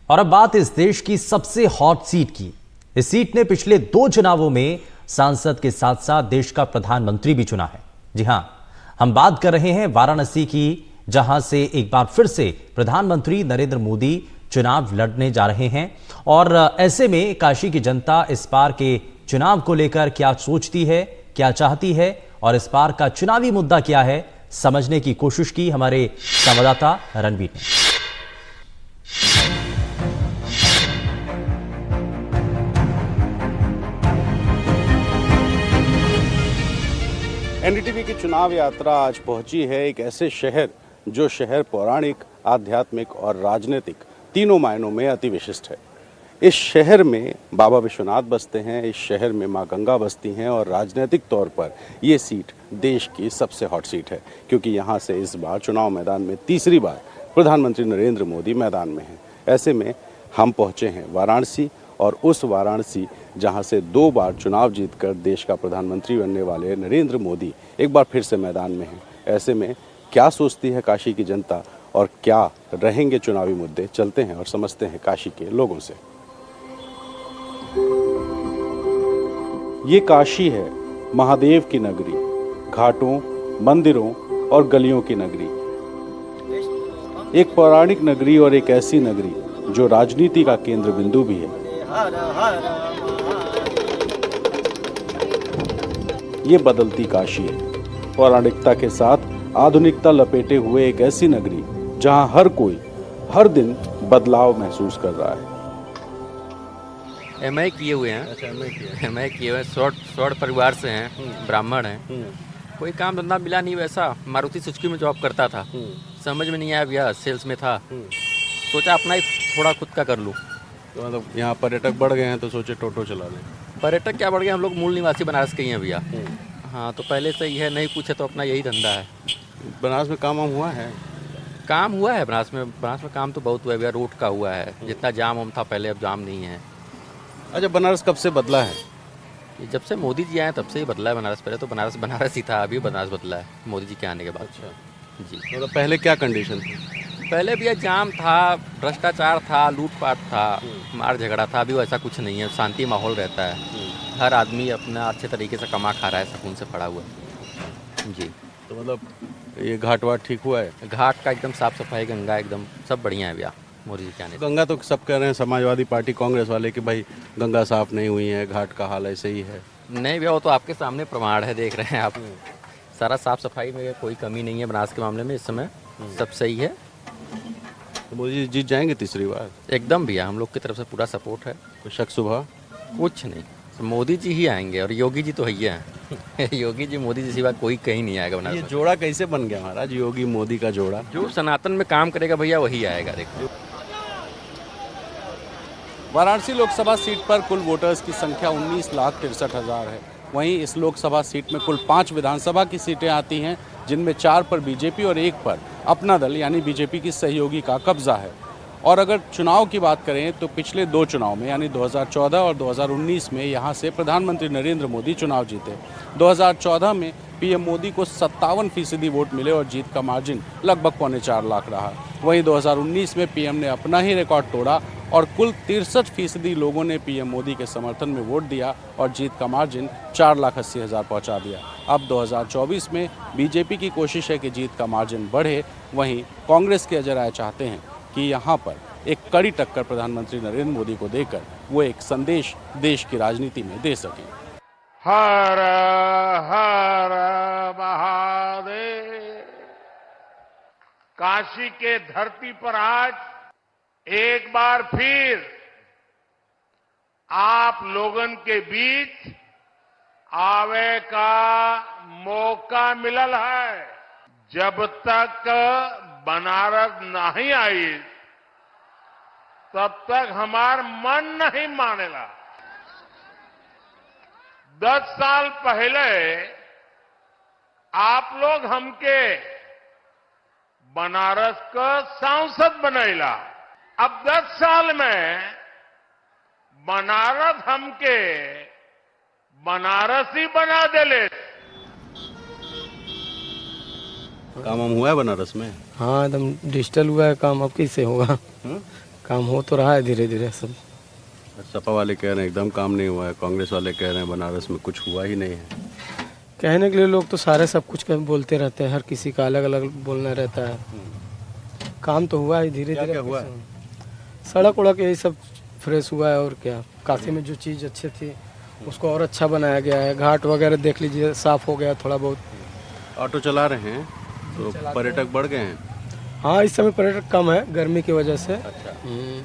और अब बात इस देश की सबसे हॉट सीट की। इस सीट ने पिछले 2 चुनावों में सांसद के साथ साथ देश का प्रधानमंत्री भी चुना है। जी हां, हम बात कर रहे हैं वाराणसी की, जहां से एक बार फिर से प्रधानमंत्री नरेंद्र मोदी चुनाव लड़ने जा रहे हैं। और ऐसे में काशी की जनता इस बार के चुनाव को लेकर क्या सोचती है, क्या चाहती है और इस बार का चुनावी मुद्दा क्या है, समझने की कोशिश की हमारे संवाददाता रणवीर ने। एनडीटीवी की चुनाव यात्रा आज पहुंची है एक ऐसे शहर जो शहर पौराणिक, आध्यात्मिक और राजनीतिक तीनों मायनों में अति विशिष्ट है। इस शहर में बाबा विश्वनाथ बसते हैं, इस शहर में मां गंगा बसती हैं और राजनीतिक तौर पर ये सीट देश की सबसे हॉट सीट है, क्योंकि यहाँ से इस बार चुनाव मैदान में तीसरी बार प्रधानमंत्री नरेंद्र मोदी मैदान में हैं। ऐसे में हम पहुँचे हैं वाराणसी, और उस वाराणसी जहां से 2 बार चुनाव जीतकर देश का प्रधानमंत्री बनने वाले नरेंद्र मोदी एक बार फिर से मैदान में हैं। ऐसे में क्या सोचती है काशी की जनता और क्या रहेंगे चुनावी मुद्दे, चलते हैं और समझते हैं काशी के लोगों से। ये काशी है, महादेव की नगरी, घाटों, मंदिरों और गलियों की नगरी, एक पौराणिक नगरी और एक ऐसी नगरी जो राजनीति का केंद्र बिंदु भी है। ये बदलती काशी है, पौराणिकता के साथ आधुनिकता लपेटे हुए एक ऐसी नगरी जहां हर कोई हर दिन बदलाव महसूस कर रहा है। एमए किए हुए हैं। अच्छा, एमए किए हुए स्वर्ण परिवार से हैं, ब्राह्मण हैं। कोई काम धंधा मिला नहीं वैसा। मारुति सुजुकी में जॉब करता था, समझ में नहीं आया, भैया सेल्स में था, सोचा अपना ही थोड़ा खुद का कर लूँ। तो मतलब यहाँ पर्यटक बढ़ गए हैं तो सोचे टोटो चला लें। पर्यटक क्या बढ़ गए, हम लोग मूल निवासी बनारस के ही हैं भैया। हाँ, तो पहले से ही है, नहीं पूछे तो अपना यही धंधा है। बनारस में काम हुआ है? काम हुआ है बनारस में काम तो बहुत हुआ है भैया। रोड का हुआ है, जितना जाम वाम था पहले अब जाम नहीं है। अच्छा, बनारस कब से बदला है? ये जब से मोदी जी आए तब से ही बदला है बनारस। पहले तो बनारस ही था, अभी बनारस बदला है मोदी जी के आने के बाद। अच्छा जी, मतलब पहले क्या कंडीशन थी? पहले भैया जाम था, भ्रष्टाचार था, लूटपाट था, मार झगड़ा था। अभी वैसा कुछ नहीं है, शांति माहौल रहता है। हर आदमी अपना अच्छे तरीके से कमा खा रहा है, सुकून से पड़ा हुआ है। जी, तो मतलब ये घाट वाट ठीक हुआ है? घाट का एकदम साफ सफाई, गंगा एकदम सब बढ़िया है भैया मोदी जी के आने से। गंगा तो सब कह रहे हैं, समाजवादी पार्टी, कांग्रेस वाले, कि भाई गंगा साफ नहीं हुई है, घाट का हाल ऐसे ही है। नहीं भैया, वो तो आपके सामने प्रमाण है, देख रहे हैं आप। सारा साफ सफाई में कोई कमी नहीं है बनारस के मामले में। इस समय सब सही है। तो मोदी जी जीत जाएंगे तीसरी बार? एकदम भैया, हम लोग की तरफ से पूरा सपोर्ट है। कोई शक सुबह? कुछ नहीं, मोदी जी ही आएंगे और योगी जी तो है हैं। योगी जी मोदी जी सिवा कोई कहीं नहीं आएगा बनारस ये में। जोड़ा कैसे बन गया महाराज, योगी मोदी का जोड़ा? जो सनातन में काम करेगा भैया वही आएगा। देखो, वाराणसी लोकसभा सीट पर कुल वोटर्स की संख्या 19,63,000 है। वहीं इस लोकसभा सीट में कुल 5 विधानसभा की सीटें आती हैं, जिनमें 4 पर बीजेपी और 1 पर अपना दल यानी बीजेपी की सहयोगी का कब्जा है। और अगर चुनाव की बात करें तो पिछले 2 चुनाव में यानी 2014 और 2019 में यहाँ से प्रधानमंत्री नरेंद्र मोदी चुनाव जीते। 2014 में पीएम मोदी को 57% वोट मिले और जीत का मार्जिन लगभग 4.25 लाख रहा। वहीं 2019 में पीएम ने अपना ही रिकॉर्ड तोड़ा और कुल 63% लोगों ने पीएम मोदी के समर्थन में वोट दिया और जीत का मार्जिन 4,80,000 पहुंचा दिया। अब 2024 में बीजेपी की कोशिश है कि जीत का मार्जिन बढ़े। वहीं कांग्रेस के अजय राय चाहते हैं कि यहाँ पर एक कड़ी टक्कर प्रधानमंत्री नरेंद्र मोदी को देकर वो एक संदेश देश की राजनीति में दे सकें। हर हर महादेव। काशी के धरती पर आज एक बार फिर आप लोगन के बीच आवे का मौका मिलल है। जब तक बनारस नहीं आई तब तक हमार मन नहीं मानेला। 10 साल पहले आप लोग हमके बनारस का सांसद बनैला। अब 10 साल में बनारस हमके बनारसी बना देले। काम वाम हुआ है बनारस में? हाँ, एकदम डिजिटल हुआ है काम। अब कैसे होगा? काम हो तो रहा है धीरे धीरे सब। सपा वाले कह रहे हैं एकदम काम नहीं हुआ है, कांग्रेस वाले कह रहे हैं बनारस में कुछ हुआ ही नहीं है। कहने के लिए लोग तो सारे सब कुछ बोलते रहते हैं, हर किसी का अलग अलग बोलना रहता है। काम तो हुआ है धीरे धीरे। क्या हुआ है? सड़क उड़क यही सब फ्रेश हुआ है और क्या। काशी में जो चीज़ अच्छी थी उसको और अच्छा बनाया गया है। घाट वगैरह देख लीजिए, साफ हो गया थोड़ा बहुत। ऑटो चला रहे हैं तो पर्यटक बढ़ गए हैं। हाँ, इस समय पर्यटक कम है गर्मी की वजह से। अच्छा, नहीं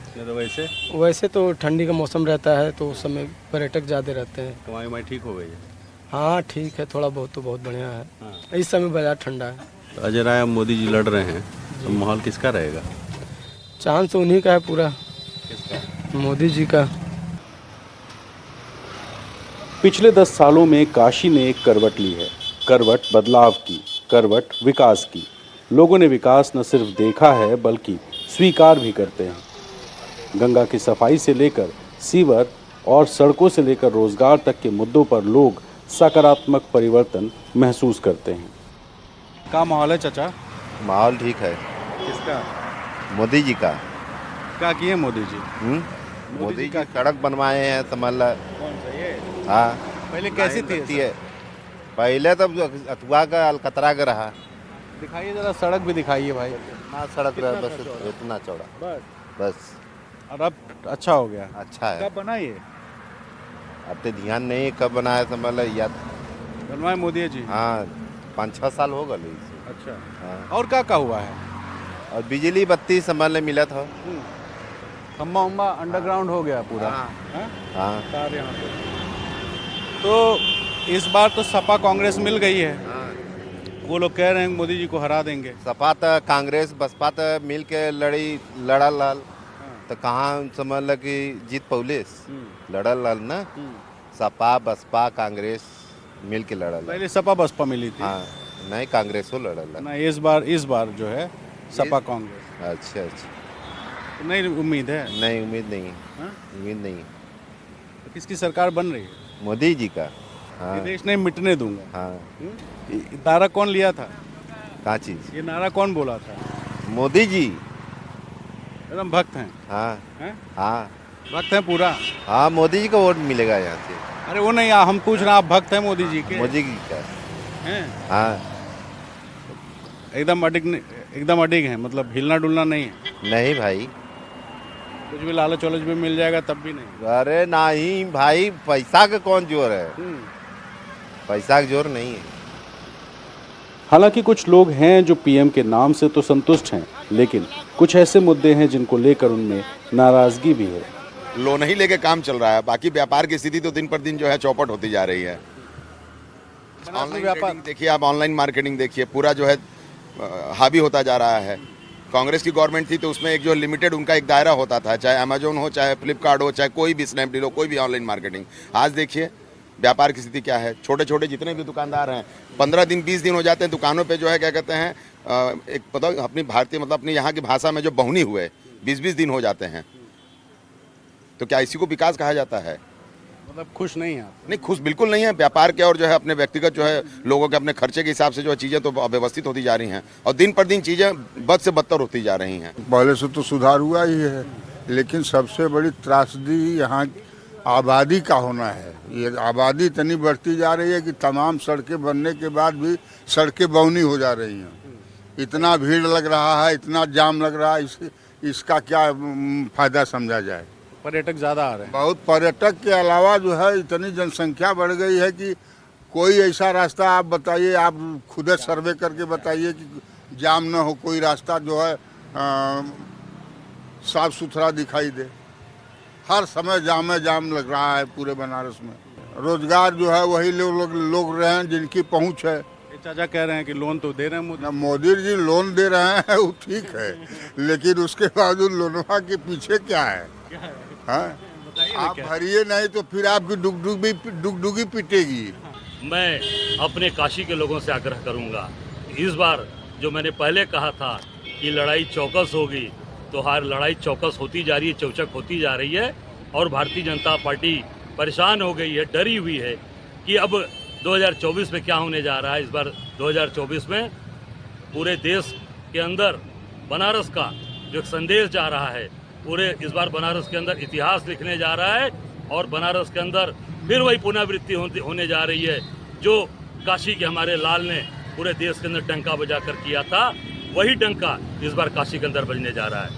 तो वैसे तो ठंडी का मौसम रहता है तो उस समय पर्यटक ज़्यादा रहते हैं। कमाई उमाई ठीक हो गई है। हाँ ठीक है, थोड़ा बहुत तो बहुत बढ़िया है। हाँ। इस समय बाजार ठंडा है। तो अजय राय मोदी जी लड़ रहे हैं तो माहौल किसका रहेगा? चांस उन्हीं का है पूरा, किसका? मोदी जी का। पिछले 10 सालों में काशी ने एक करवट ली है, करवट बदलाव की, करवट विकास की। लोगों ने विकास न सिर्फ देखा है बल्कि स्वीकार भी करते हैं। गंगा की सफाई से लेकर सीवर और सड़कों से लेकर रोजगार तक के मुद्दों पर लोग सकारात्मक परिवर्तन महसूस करते हैं। क्या माहौल है चाचा? माहौल ठीक है। किसका? मोदी जी का। क्या किए मोदी जी? मोदी जी सड़क बनवाए हैं समझ। कौन सा ये? हाँ, पहले कैसी थी? है पहले तो अथवा का अलकतरा का रहा। दिखाइए जरा, सड़क भी दिखाइए भाई। ना सड़क रहा बस इतना चौड़ा बस। और अब अच्छा हो गया। अच्छा है। कब बना ये? अब तो ध्यान नहीं कब बनाया समझ याद। बनवाए मोदी जी? हाँ, 5-6 साल हो गए। अच्छा। हाँ। और क्या हुआ है? और बिजली बत्ती समझ मिला था। खम्बा उम्बा अंडरग्राउंड हो गया पूरा। हाँ। तार यहाँ पे। तो इस बार तो सपा कांग्रेस मिल गई है। वो लोग कह रहे हैं मोदी जी को हरा देंगे। सपा तो कांग्रेस बसपा तो मिल के लड़ा लाल तो कहाँ समझ ल कि जीत पौलिस लड़ल लाल ना। सपा बसपा कांग्रेस मिल के लड़ल। पहले सपा बसपा मिली थी। हाँ, नहीं कांग्रेस हो लड़ल ना। इस बार जो है सपा कांग्रेस। अच्छा। तो नहीं उम्मीद है? नहीं उम्मीद नहीं। हाँ? उम्मीद नहीं। तो किसकी सरकार बन रही है? मोदी जी का। हाँ। ये देश नहीं मिटने दूंगा। हाँ। ये नारा कौन लिया था? कहाँ चीज? ये नारा कौन बोला था? मोदी जी। एकदम भक्त हैं। हाँ। हैं? हाँ। भक्त हैं पूरा। हाँ, मोदी जी का वोट मिलेगा यहाँ से। अरे वो नहीं, हम पूछ रहे हैं, आप भक्त हैं मोदी जी के? मोदी जी का। हैं? हाँ। एकदम अडिग है, मतलब हिलना डुलना नहीं है? नहीं भाई, कुछ भी लालच वालच भी मिल जाएगा तब भी नहीं? अरे नहीं भाई, पैसा का कौन जोर है? पैसा का जोर नहीं है। हालांकि कुछ लोग हैं जो पीएम के नाम से तो संतुष्ट हैं, लेकिन कुछ ऐसे मुद्दे हैं जिनको लेकर उनमें नाराजगी भी है। लोन ही लेके काम चल रहा है, बाकी व्यापार की स्थिति तो दिन पर दिन जो है चौपट होती जा रही है। ऑनलाइन व्यापार देखिए, आप ऑनलाइन मार्केटिंग देखिए, पूरा जो है हावी होता जा रहा है। कांग्रेस की गवर्नमेंट थी तो उसमें एक जो लिमिटेड उनका एक दायरा होता था, चाहे अमेजोन हो, चाहे फ्लिपकार्ट हो, चाहे कोई भी स्नैपडील हो, कोई भी ऑनलाइन मार्केटिंग। आज देखिए व्यापार की स्थिति क्या है। छोटे छोटे जितने भी दुकानदार हैं, 15 दिन 20 दिन हो जाते हैं दुकानों पे जो है क्या कहते हैं, एक पता अपनी भारतीय मतलब अपनी यहाँ की भाषा में जो बहुनी हुए 20-20 दिन हो जाते हैं। तो क्या इसी को विकास कहा जाता है? मतलब खुश नहीं है? नहीं, खुश बिल्कुल नहीं है। व्यापार के और जो है अपने व्यक्तिगत जो है लोगों के अपने खर्चे के हिसाब से जो है चीज़ें तो अव्यवस्थित होती जा रही हैं और दिन पर दिन चीज़ें बद से बदतर होती जा रही हैं। पहले से तो सुधार हुआ ही है, लेकिन सबसे बड़ी त्रासदी यहाँ आबादी का होना है। ये आबादी इतनी बढ़ती जा रही है कि तमाम सड़कें बनने के बाद भी सड़कें बौनी हो जा रही हैं। इतना भीड़ लग रहा है, इतना जाम लग रहा है, इसका क्या फ़ायदा समझा जाए? पर्यटक ज़्यादा आ रहे हैं। बहुत पर्यटक के अलावा जो है इतनी जनसंख्या बढ़ गई है कि कोई ऐसा रास्ता आप बताइए, आप खुद सर्वे करके बताइए कि जाम न हो, कोई रास्ता जो है साफ सुथरा दिखाई दे। हर समय जाम लग रहा है पूरे बनारस में। रोजगार जो है वही लोग रहे हैं जिनकी पहुंच है। चाचा कह रहे हैं कि लोन तो दे रहे हैं मोदी जी, लोन दे रहे हैं वो ठीक है, लेकिन उसके बावजूद लोनवा के पीछे क्या है? हाँ? आप भरिए नहीं तो फिर आपकी डुगडुगी पिटेगी। मैं अपने काशी के लोगों से आग्रह करूंगा, इस बार जो मैंने पहले कहा था कि लड़ाई चौकस होगी, तो हर लड़ाई चौकस होती जा रही है, चौचक होती जा रही है और भारतीय जनता पार्टी परेशान हो गई है, डरी हुई है कि अब 2024 में क्या होने जा रहा है। इस बार 2024 में पूरे देश के अंदर बनारस का जो एक संदेश जा रहा है पूरे इस बार बनारस के अंदर इतिहास लिखने जा रहा है और बनारस के अंदर फिर वही पुनरावृत्ति होने जा रही है जो काशी के हमारे लाल ने पूरे देश के अंदर डंका बजा कर किया था। वही डंका इस बार काशी के अंदर बजने जा रहा है।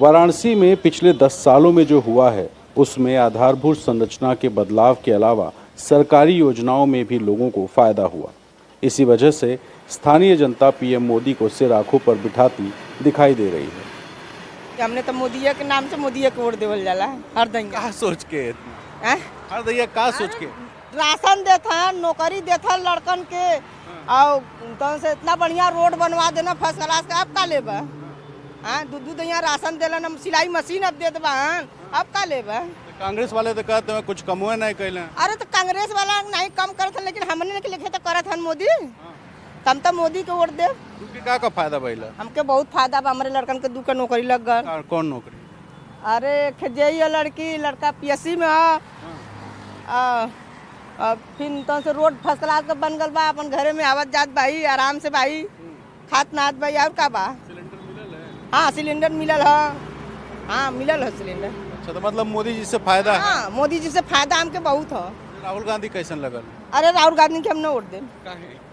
वाराणसी में पिछले 10 सालों में जो हुआ है उसमें आधारभूत संरचना के बदलाव के अलावा सरकारी योजनाओं में भी लोगों को फायदा हुआ। इसी वजह से स्थानीय जनता पीएम मोदी को सिर आंखों पर बिठाती दिखाई दे रही है। हमने तो मोदी के नाम से मोदी के वोट देवल जाला हर दैया का सोच के हर दैया का सोच के राशन देता, नौकरी देता लड़कन के, और तो से इतना बढ़िया रोड बनवा देना फर्स्ट क्लास का। अब का लेबा? दूध दैया राशन देला, सिलाई मशीन अब दे देबा, अब का लेबा? कांग्रेस वाले तो कहते हैं कुछ कमुए नहीं कैले। अरे तो कांग्रेस वाला नहीं कम करत हन, लेकिन हमने के लिखे तो करत हन मोदी। हम तो मोदी के वोट देव। का फायदा भइला? हमके बहुत फायदा बा। हमारे लड़कन के 2 का नौकरी लग गल। कौन नौकरी? अरे खजेई लड़की, लड़का पीएससी में है। फिर तो से रोड फर्स्ट क्लास का बन गल बा, अपन घरे में आवत जात भाई आराम से भाई, खात नात भाई। और का बा? हाँ सिलेंडर मिलल है। हाँ मिलल है सिलेंडर। अच्छा, तो मतलब मोदी जी से फायदा है? हाँ मोदी जी से फायदा हमके बहुत है। राहुल गांधी कैसन लगल? अरे राहुल गांधी के हम न वोट देम।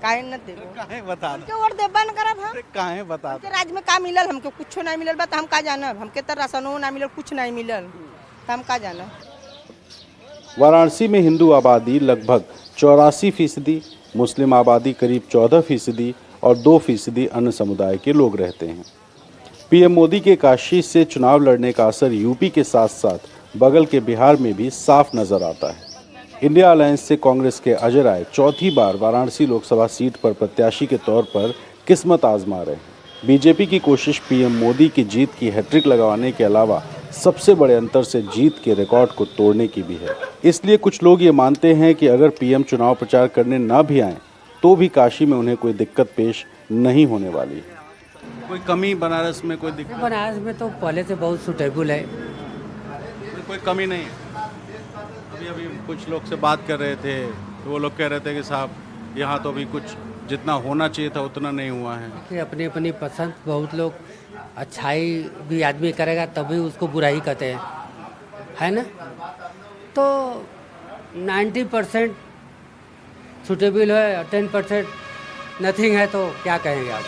काहे न देबो? काहे बता दे। वोट देबा न करब हम। काहे बता दे। राज्य में का मिलल हमके? कुछ नहीं मिलल बा, तो हम का जानब? हमके तो राशनो ना मिलल, कुछ नहीं मिलल, तो हम का जानब? वाराणसी में हिंदू आबादी लगभग 84%, मुस्लिम आबादी करीब 14% और 2% अन्य समुदाय के लोग रहते हैं। पीएम मोदी के काशी से चुनाव लड़ने का असर यूपी के साथ साथ बगल के बिहार में भी साफ नजर आता है। इंडिया अलायंस से कांग्रेस के अजय राय चौथी बार वाराणसी लोकसभा सीट पर प्रत्याशी के तौर पर किस्मत आजमा रहे हैं। बीजेपी की कोशिश पीएम मोदी की जीत की हैट्रिक लगवाने के अलावा सबसे बड़े अंतर से जीत के रिकॉर्ड को तोड़ने की भी है। इसलिए कुछ लोग ये मानते हैं कि अगर पीएम चुनाव प्रचार करने ना भी आए तो भी काशी में उन्हें कोई दिक्कत पेश नहीं होने वाली। कोई कमी बनारस में? कोई दिक्कत बनारस में तो पहले से बहुत सूटेबल है, कोई कमी नहीं है। अभी कुछ लोग से बात कर रहे थे तो वो लोग कह रहे थे कि साहब यहाँ तो अभी कुछ जितना होना चाहिए था उतना नहीं हुआ है। कि अपनी अपनी पसंद, बहुत लोग अच्छाई भी आदमी करेगा तभी उसको बुराई कहते हैं, है ना? तो 90% सूटेबल है, 10% नथिंग है, तो क्या कहेंगे आप?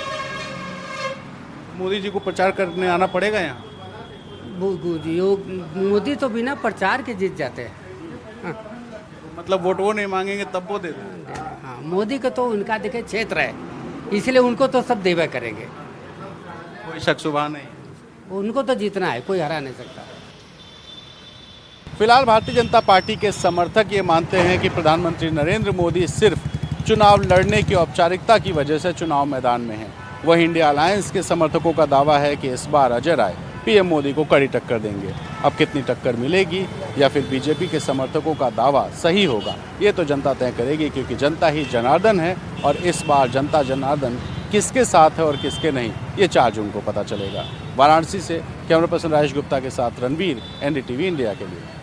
मोदी जी को प्रचार करने आना पड़ेगा यहाँ? मोदी तो बिना प्रचार के जीत जाते हैं। हाँ। मतलब वोट वो नहीं मांगेंगे तब वो दे देंगे? हाँ, मोदी का तो उनका देखे क्षेत्र है, इसलिए उनको तो सब देवा करेंगे। कोई शक शुबा नहीं, उनको तो जीतना है, कोई हरा नहीं सकता। फिलहाल भारतीय जनता पार्टी के समर्थक ये मानते हैं कि प्रधानमंत्री नरेंद्र मोदी सिर्फ चुनाव लड़ने की औपचारिकता की वजह से चुनाव मैदान में हैं। वहीं इंडिया अलायंस के समर्थकों का दावा है कि इस बार अजय राय पीएम मोदी को कड़ी टक्कर देंगे। अब कितनी टक्कर मिलेगी या फिर बीजेपी के समर्थकों का दावा सही होगा, ये तो जनता तय करेगी, क्योंकि जनता ही जनार्दन है और इस बार जनता जनार्दन किसके साथ है और किसके नहीं, ये 4 जून को पता चलेगा। वाराणसी से कैमरा पर्सन राजेश गुप्ता के साथ रणवीर, NDTV इंडिया के लिए।